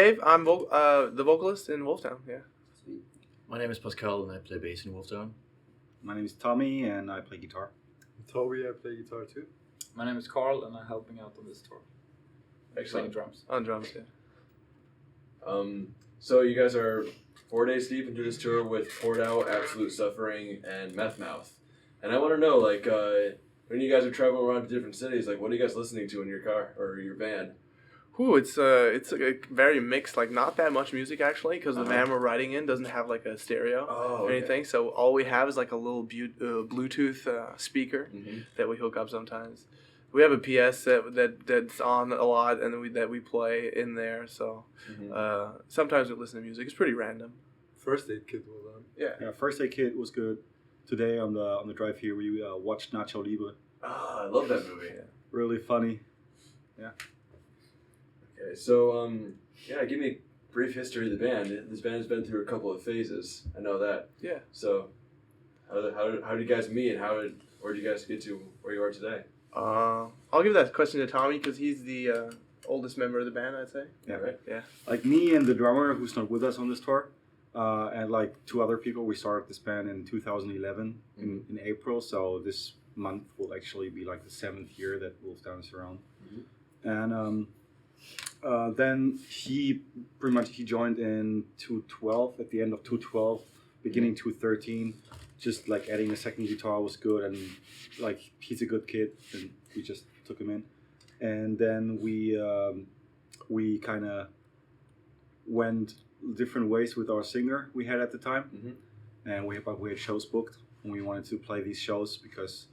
Dave. I'm the vocalist in Wolftown. Yeah. Sweet. My name is Pascal and I play bass in Wolftown. My name is Tommy and I play guitar. Toby, I play guitar too. My name is Carl and I'm helping out on this tour. Playing drums. On drums, yeah. So you guys are 4 days deep into this tour with Poured Out, Absolute Suffering, and Meth Mouth. And I want to know, like, when you guys are traveling around to different cities, like, what are you guys listening to in your car or your van? It's a very mixed, like not that much music actually, because the van we're riding in doesn't have like a stereo or anything. So all we have is like a little Bluetooth speaker that we hook up sometimes. We have a PS that's on a lot and that we play in there. So sometimes we listen to music. It's pretty random. First Aid Kit was on. Yeah, First Aid Kit was good. Today on the drive here we watched Nacho Libre. Ah, I love that movie. Really funny. Yeah. Okay, so give me a brief history of the band. This band has been through a couple of phases. I know that. Yeah. So, how did you guys meet, and where did you guys get to where you are today? I'll give that question to Tommy because he's the oldest member of the band, I'd say. Yeah. Right. Yeah. Like me and the drummer, who's not with us on this tour, and like two other people, we started this band in 2011 in April. So this month will actually be like the 7th year that Wolftown is around. And then he joined in 2012, at the end of 2012, beginning 2013. Just like adding a second guitar was good, and like he's a good kid, and we just took him in. And then we kind of went different ways with our singer we had at the time, and we had shows booked, and we wanted to play these shows because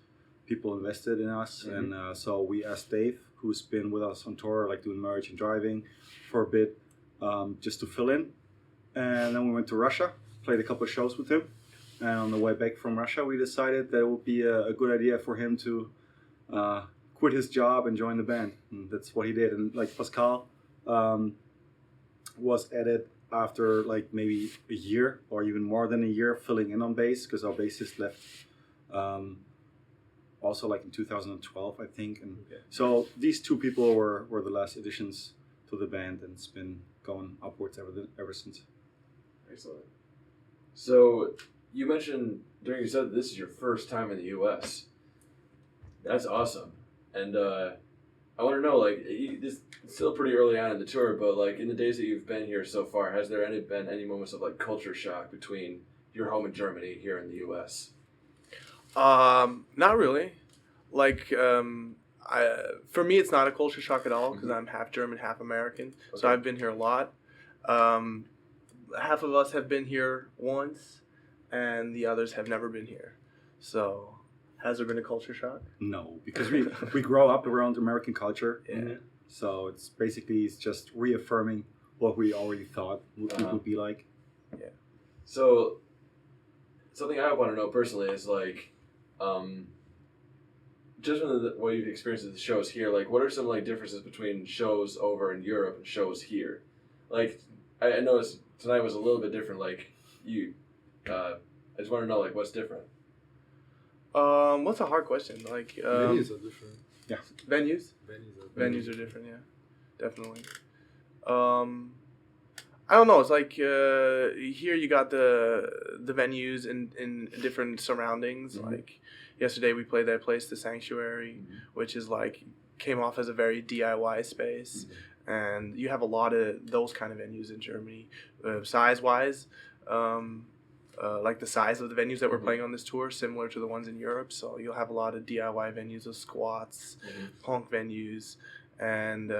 people invested in us, and so we asked Dave, who's been with us on tour, like doing merch and driving for a bit, just to fill in. And then we went to Russia, played a couple of shows with him. And on the way back from Russia, we decided that it would be a good idea for him to quit his job and join the band. And that's what he did. And like Pascal was added after like maybe a year or even more than a year filling in on bass, because our bassist left also like in 2012, I think. And so these two people were the last additions to the band, and it's been going upwards ever since. Excellent. So you mentioned during your set that this is your first time in the U.S. That's awesome. And I want to know, like, this it's still pretty early on in the tour, but like in the days that you've been here so far, has there been any moments of like culture shock between your home in Germany here in the U.S.? Not really. Like, for me, it's not a culture shock at all because I'm half German, half American. Okay. So I've been here a lot. Half of us have been here once, and the others have never been here. So, has there been a culture shock? No, because we grow up around American culture. Yeah. So it's just reaffirming what we already thought it would be like. Yeah. So, something I want to know personally is like, just from what you've experienced at the shows here, like what are some like differences between shows over in Europe and shows here? Like, I noticed tonight was a little bit different. Like, I just want to know like what's different. What's a hard question? Like, Venues are different. Yeah. Venues? Venues are different, yeah. Definitely. I don't know. It's like here you got the venues in different surroundings. Like yesterday we played that place, the Sanctuary, which is like came off as a very DIY space. And you have a lot of those kind of venues in Germany. Size-wise, like the size of the venues that we're playing on this tour, similar to the ones in Europe. So you'll have a lot of DIY venues, of squats, punk venues, and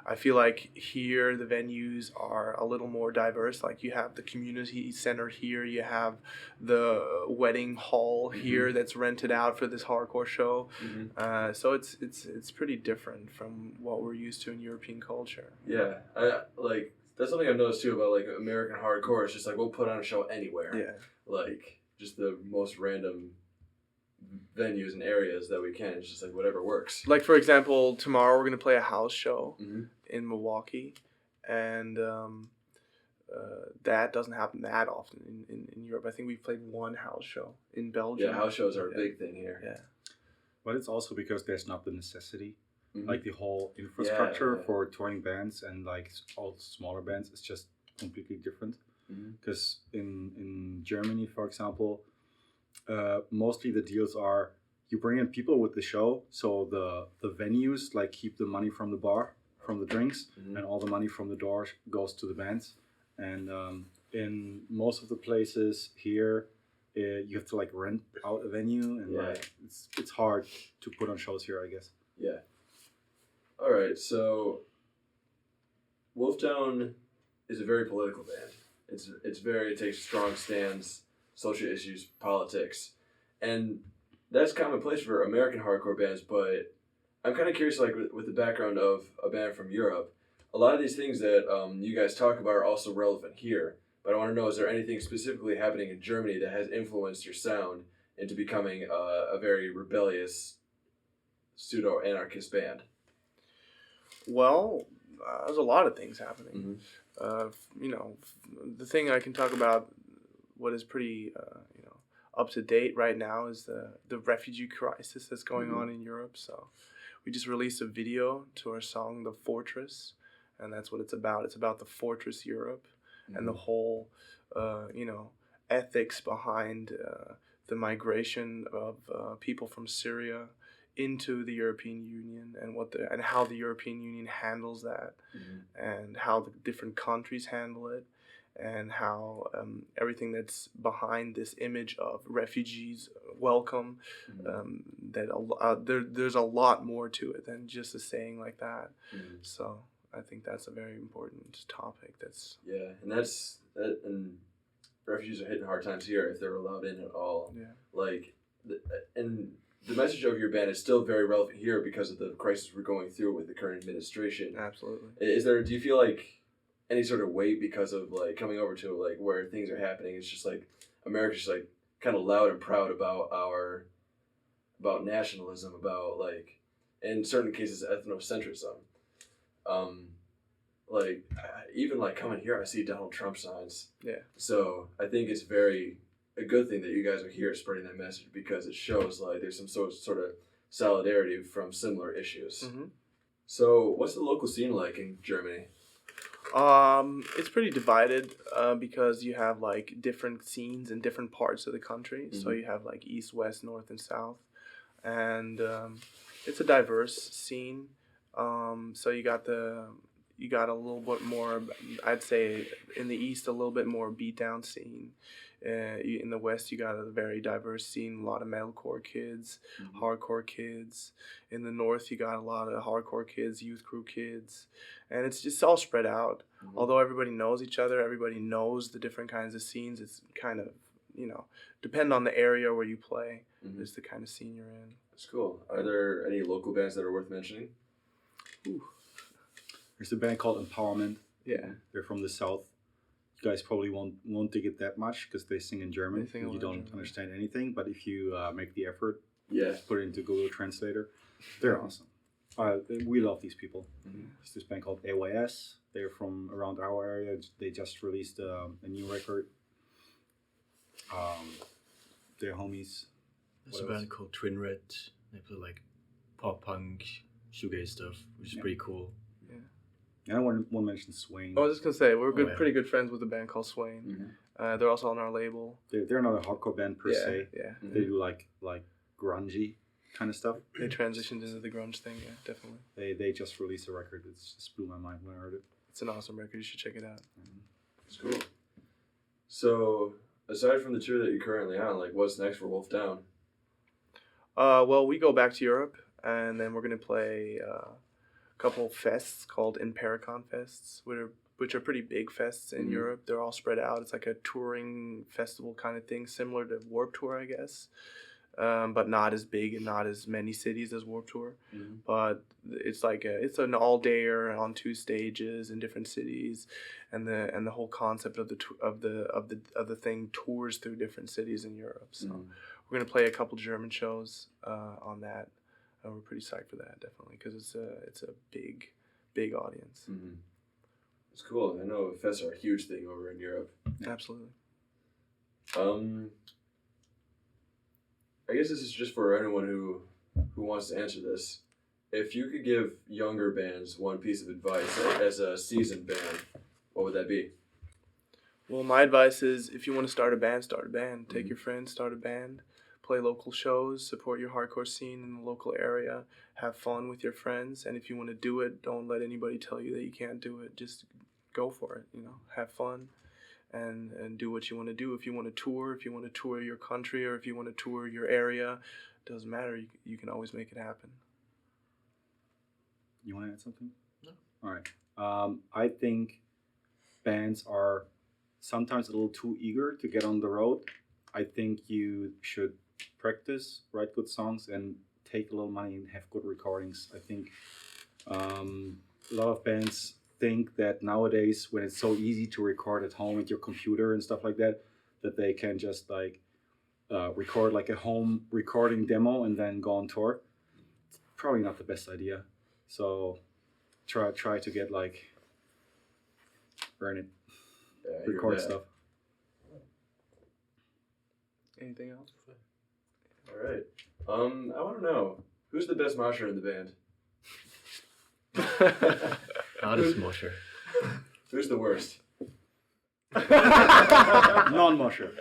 I feel like here the venues are a little more diverse. Like you have the community center here, you have the wedding hall here that's rented out for this hardcore show. So it's pretty different from what we're used to in European culture. Yeah, that's something I've noticed too about like American hardcore. It's just like we'll put on a show anywhere. Yeah, like just the most random venues and areas that we can. It's just like whatever works. Like for example, tomorrow we're gonna play a house show in Milwaukee, and that doesn't happen that often in Europe. I think we've played one house show in Belgium. Yeah, house shows are a big thing here. Yeah, but it's also because there's not the necessity. Like the whole infrastructure Yeah. for touring bands and like all smaller bands is just completely different. Because in Germany, for example, mostly the deals are you bring in people with the show, so the venues like keep the money from the bar, from the drinks, and all the money from the doors goes to the bands. And in most of the places here, you have to like rent out a venue, and like it's hard to put on shows here, I guess. Yeah. All right, so Wolftown is a very political band. It takes strong stands, social issues, politics, and that's commonplace for American hardcore bands. But I'm kind of curious, like with the background of a band from Europe, a lot of these things that you guys talk about are also relevant here. But I want to know, is there anything specifically happening in Germany that has influenced your sound into becoming a very rebellious pseudo-anarchist band? Well, there's a lot of things happening. The thing I can talk about, what is pretty, up to date right now is the refugee crisis that's going on in Europe. So we just released a video to our song, The Fortress, and that's what it's about. It's about the Fortress Europe and the whole, ethics behind the migration of people from Syria into the European Union and how the European Union handles that, and how the different countries handle it, and how everything that's behind this image of refugees welcome, there's a lot more to it than just a saying like that. So I think that's a very important topic. And refugees are hitting hard times here if they're allowed in at all. And the message of your band is still very relevant here because of the crisis we're going through with the current administration. Absolutely. Do you feel like any sort of weight because of like coming over to like where things are happening? It's just like America's just like kind of loud and proud about nationalism, about like in certain cases ethnocentrism. Even like coming here, I see Donald Trump signs. Yeah. So I think it's a good thing that you guys are here spreading that message, because it shows like there's some sort of solidarity from similar issues. So what's the local scene like in Germany? It's pretty divided because you have like different scenes in different parts of the country. So you have like east, west, north, and south, and it's a diverse scene. So you got a little bit more, I'd say, in the east a little bit more beatdown scene. In the west you got a very diverse scene, a lot of metalcore kids, hardcore kids. In the north you got a lot of hardcore kids, youth crew kids, and it's just all spread out. Although everybody knows each other, everybody knows the different kinds of scenes, it's kind of, depend on the area where you play, is the kind of scene you're in. That's cool. Are there any local bands that are worth mentioning? There's a band called Empowerment. Yeah. They're from the south. You guys probably won't dig it that much because they sing in German. You don't understand anything, but if you make the effort, put it into Google Translator, they're awesome. We love these people. There's this band called AYS. They're from around our area. They just released a new record. They're homies. There's a band called Twin Red. They play like pop punk, shoegaze stuff, which is pretty cool. And I want to mention Swain. I was just gonna say we're pretty good friends with a band called Swain. They're also on our label. They're not a hardcore band per se. Yeah. They do like grungy kind of stuff. They transitioned into the grunge thing. Yeah, definitely. They just released a record. It just blew my mind when I heard it. It's an awesome record. You should check it out. It's cool. So aside from the tour that you're currently on, like what's next for Wolftown? Well, we go back to Europe, and then we're gonna play couple of fests called Impericon Fests, which are pretty big fests in Europe. They're all spread out. It's like a touring festival kind of thing, similar to Warped Tour, I guess, but not as big and not as many cities as Warped Tour. But it's like it's an all-dayer on 2 stages in different cities, and the whole concept of the thing tours through different cities in Europe. So we're gonna play a couple German shows on that. And we're pretty psyched for that, definitely, because it's a big audience. It's cool. I know fests are a huge thing over in Europe. Absolutely. I guess this is just for anyone who wants to answer this. if you could give younger bands one piece of advice as a seasoned band, what would that be? Well, my advice is if you want to start a band, start a band. Take your friends, start a band, play local shows, support your hardcore scene in the local area, have fun with your friends, and if you want to do it, don't let anybody tell you that you can't do it. Just go for it, have fun and do what you want to do. If you want to tour your country, or if you want to tour your area, doesn't matter. You can always make it happen. You want to add something? No. All right. I think bands are sometimes a little too eager to get on the road. I think you should practice, write good songs, and take a little money and have good recordings. I think a lot of bands think that nowadays, when it's so easy to record at home with your computer and stuff like that, that they can just like record like a home recording demo and then go on tour. It's probably not the best idea. So try to get like earn it, Yeah, I hear record that. stuff. Anything else? All right. I want to know, who's the best mosher in the band? Honest Mosher. Who's the worst? Non-mosher.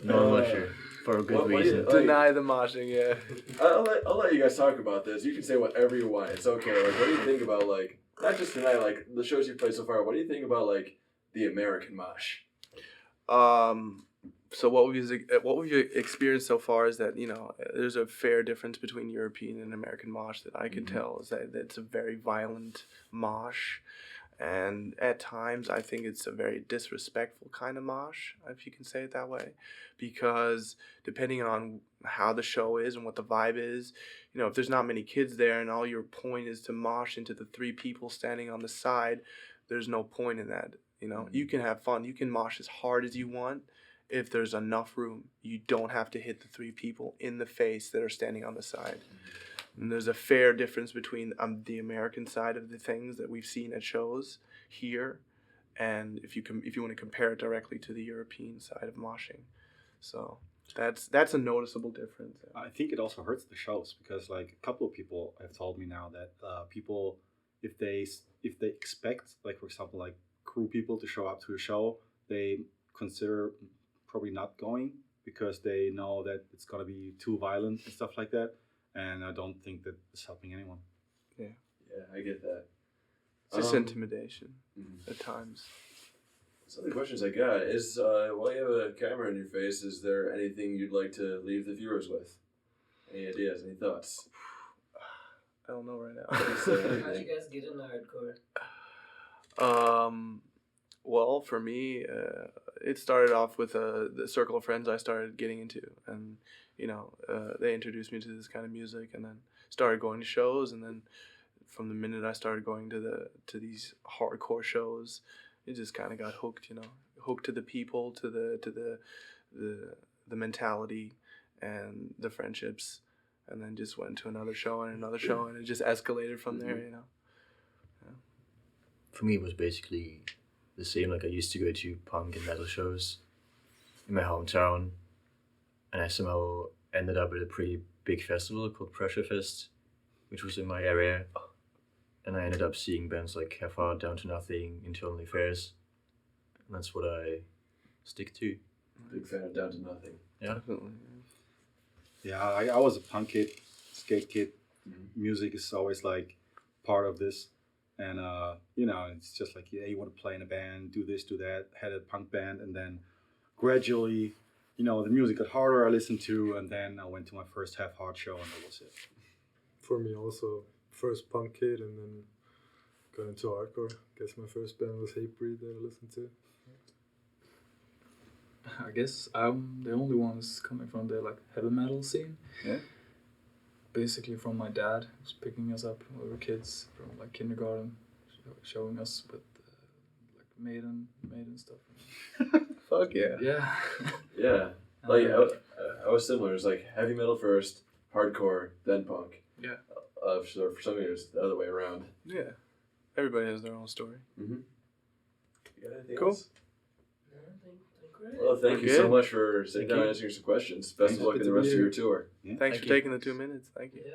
Non-Mosher. For a good what do you- reason. like- Deny the moshing, yeah. I'll let you guys talk about this. You can say whatever you want. It's okay. Like, what do you think about, like, not just tonight, like the shows you've played so far? What do you think about like the American mosh? So what we've experienced so far is that there's a fair difference between European and American mosh that I can tell, is that it's a very violent mosh, and at times I think it's a very disrespectful kind of mosh, if you can say it that way, because depending on how the show is and what the vibe is, if there's not many kids there and all your point is to mosh into the three people standing on the side, there's no point in that. You can have fun, you can mosh as hard as you want. If there's enough room, you don't have to hit the three people in the face that are standing on the side. And there's a fair difference between the American side of the things that we've seen at shows here, and if you want to compare it directly to the European side of moshing. So that's a noticeable difference. I think it also hurts the shows because like a couple of people have told me now that people, if they expect, like for example, like crew people to show up to a show, they consider probably not going because they know that it's going to be too violent and stuff like that. And I don't think that it's helping anyone. Yeah, I get that. It's just intimidation Mhm. at times. Some of the questions I got is, while you have a camera in your face, is there anything you'd like to leave the viewers with? Any ideas, any thoughts? I don't know right now. How'd you guys get into hardcore? Well, for me, it started off with the circle of friends I started getting into, and they introduced me to this kind of music, and then started going to shows, and then from the minute I started going to these hardcore shows, it just kind of got hooked, hooked to the people, to the mentality, and the friendships, and then just went to another show and another show, and it just escalated from there, For me, it was basically the same. Like I used to go to punk and metal shows in my hometown, and I somehow ended up at a pretty big festival called Pressure Fest, which was in my area, and I ended up seeing bands like Half Down to Nothing, Internal Affairs, and that's what I stick to. Big fan of Down to Nothing. Yeah. Definitely. Yeah, I was a punk kid, skate kid. Music is always like part of this. And, it's just like, yeah, you want to play in a band, do this, do that. Had a punk band, and then gradually, the music got harder I listened to, and then I went to my first Half Hard show, and that was it. For me also, first punk kid and then got into hardcore. Guess my first band was Hatebreed that I listened to. I guess I'm the only ones coming from the heavy metal scene. Yeah. Basically from my dad, who's picking us up when we were kids from kindergarten, showing us with Maiden stuff. Fuck yeah. Yeah. Yeah, like I was similar. It's like heavy metal first, hardcore, then punk. Yeah. So for some years, the other way around. Yeah. Everybody has their own story. Mm-hmm. You got anything Cool. else? No, I think great. Well, thank you We're so good. much for sitting Thank down and you. answering some questions. Best of luck in Happy the to rest be of your here. tour. Thanks Thank for you. taking the 2 minutes. Thank you. Yeah.